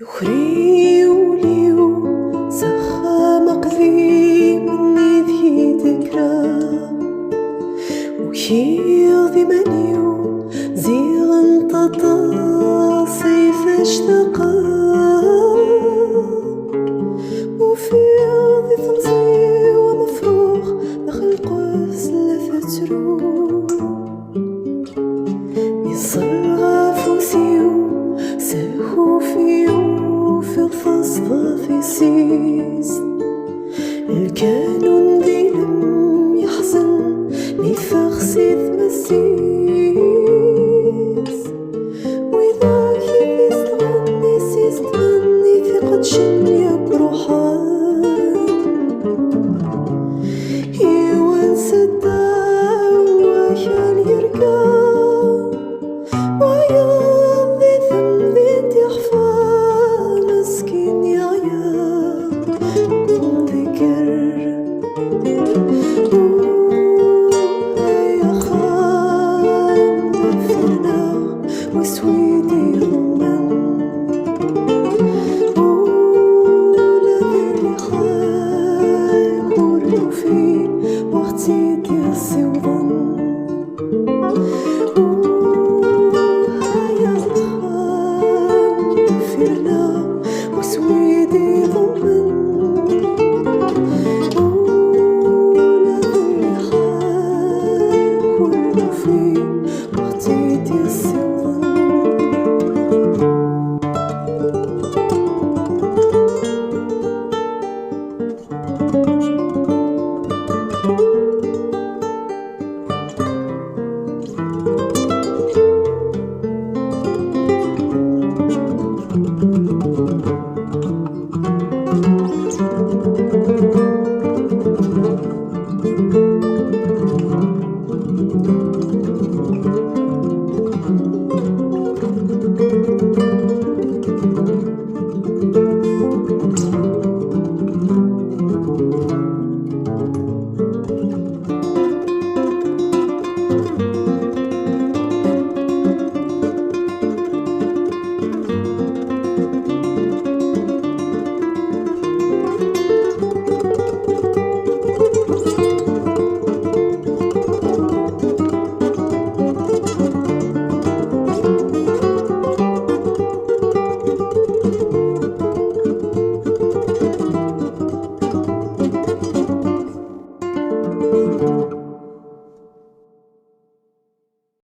يخريو ليو سخا مقذي مني ذي ذكرى ويضي منيو زيغ انتطا سيف اشتقى وفي ذي ثمزي ومفروخ دخل قوس لفترو يصرغ فوسيو سهو فيو في الفصفى في سيس الكانون ديلم يحزن ميفاغسي ثمسيس وإذا كيف يستغني سيستغني في قدشن